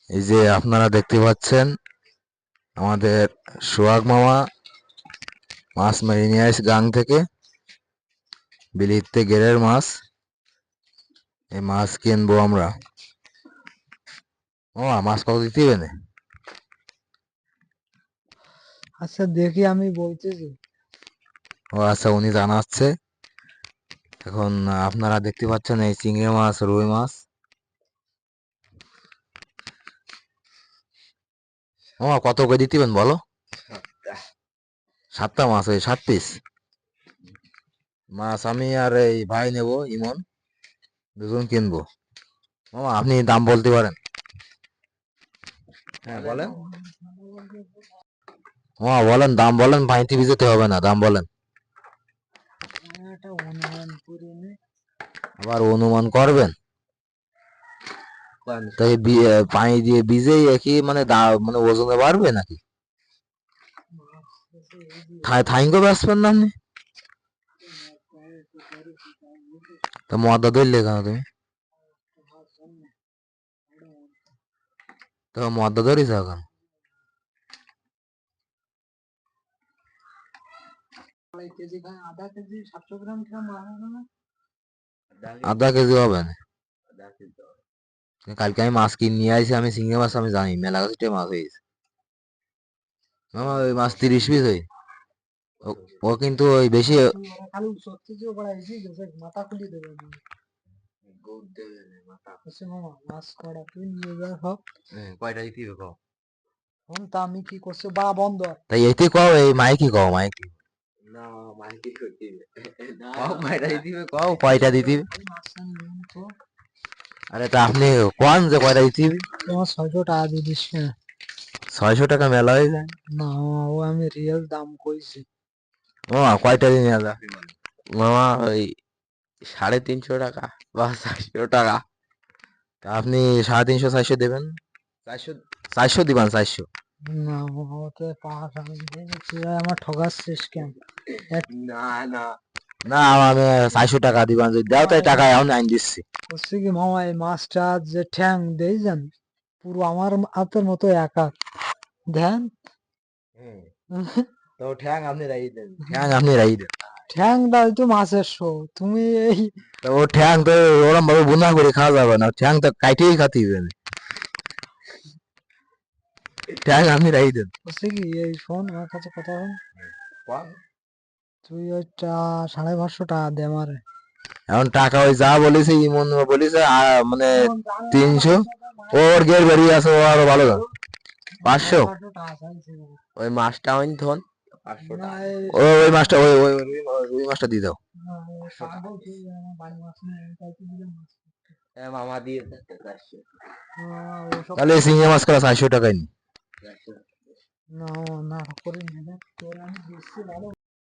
এই যে আপনারা দেখতে পাচ্ছেন আমাদের সোহাগ মামা মাছ মেরে নিয়ে আসে গাং থেকে, বিলিতে গেরের মাছ। এই মাছ কিনবো আমরা। ও মাছ কত দিতে হবে না? আচ্ছা দেখি, আমি বলতেছি। ও আচ্ছা, উনি জানাচ্ছে। এখন আপনারা দেখতে পাচ্ছেন এই চিংড়ি মাছ, রুই মাছ। ও কত করে দিতে হবেন বলো? 7টা মাছ, ওই 7 পিস মাছ আমি আর এই ভাই নেব, ইমন, দুজন কিনবো। মামা আপনি দাম বলতে পারেন? হ্যাঁ বলেন মামা, বলেন দাম বলেন, ভাইটি যেতে হবে না, দাম বলেন। একটা অনুমান করে নে। আবার অনুমান করবেন? তো এই পানি দিয়ে বীজেই একই মানে মানে ওজনে বাড়বে নাকি? থাইঙ্গো বেচবেন না আপনি? তো মদা ধরলে কেন তুমি? তো মদা ধরিস এখন? আধা কেজি 700 গ্রাম কিরম মাছ হবে না? আধা কেজি হবে না? কালকে আমি মাছ কিনে নিয়ে আসি, আমি চিংড়ি মাছ আমি জানি মেলা কাছে মাছ হয়েছে। মামা ওই মাছ 30 পিস হয়। ও কিন্তু ওই বেশি। খালি সত্যি যে বাড়াইছি মাথা খুলি দেবে মামা, মাছ কড়া তুই নিয়ে যা সব। কয়টা দিতে হবে কও? তা আমি কি করছি বা বন্ধ। তাই এতে কও, এই মাইকি কও, মাইকি না, মাইকি কইতে কও কয়টা দিতে হবে, কও কয়টা দিতে হবে। আরে তা আপনি কোন যে কয়টা দিতে হবে? তোমার 600 টাকা দিয়ে দিস না। 600 টাকা মেলা হয়ে যায় না ও আমি রিয়েল দাম কইছি। ও। কয়টা দিন মেলা? মামা ওই 350 টাকা বা 400 টাকা। তা আপনি 350 400 দেবেন? 400, 400 দিবেন, 400? না ওতে পাহাড় আমার ঠগাচ্ছিস কেন? না না না, আমি 400 টাকা দিবেন, যদি দাও তাই টাকা এখন আইন দিচ্ছি। বলছি কি মামা, এই মাছটা যে ঠ্যাং দেই যান পুরো আমার হাতের মতো একা ধ্যান। তো ঠ্যাং আপনি রাই দেন, ঠ্যাং আপনি রাই দেন। ঠ্যাংটা হয়তো মাছের শো, তুমি এই তো ও ঠ্যাং তো ওরম ভাবে বুনা করে খাওয়া যাবে না, ঠ্যাং তো কাইটেই খাতে হবে। ঠ্যাং আপনি রাই দেন। বলছি কি, এই শোন আমার কাছে কথা শোন। কোন? তুই ওইটা 550 টাকা দে আমারে। এখন টাকা ওই যা বলেছে ইমন বলেছে মানে 300। ওর গের বেরিয়ে আছে, ও আরো ভালো দাম। 500 ওই মাছটা ওই ধন। 500 টাকা ওই মাছটা, ওই মাছটা দিয়ে দাও। মামা দিয়ে তাহলে চিংড়ি মাছ করা 400 টাকায় নি। না না করি না, তোর আমি দিচ্ছি ভালো।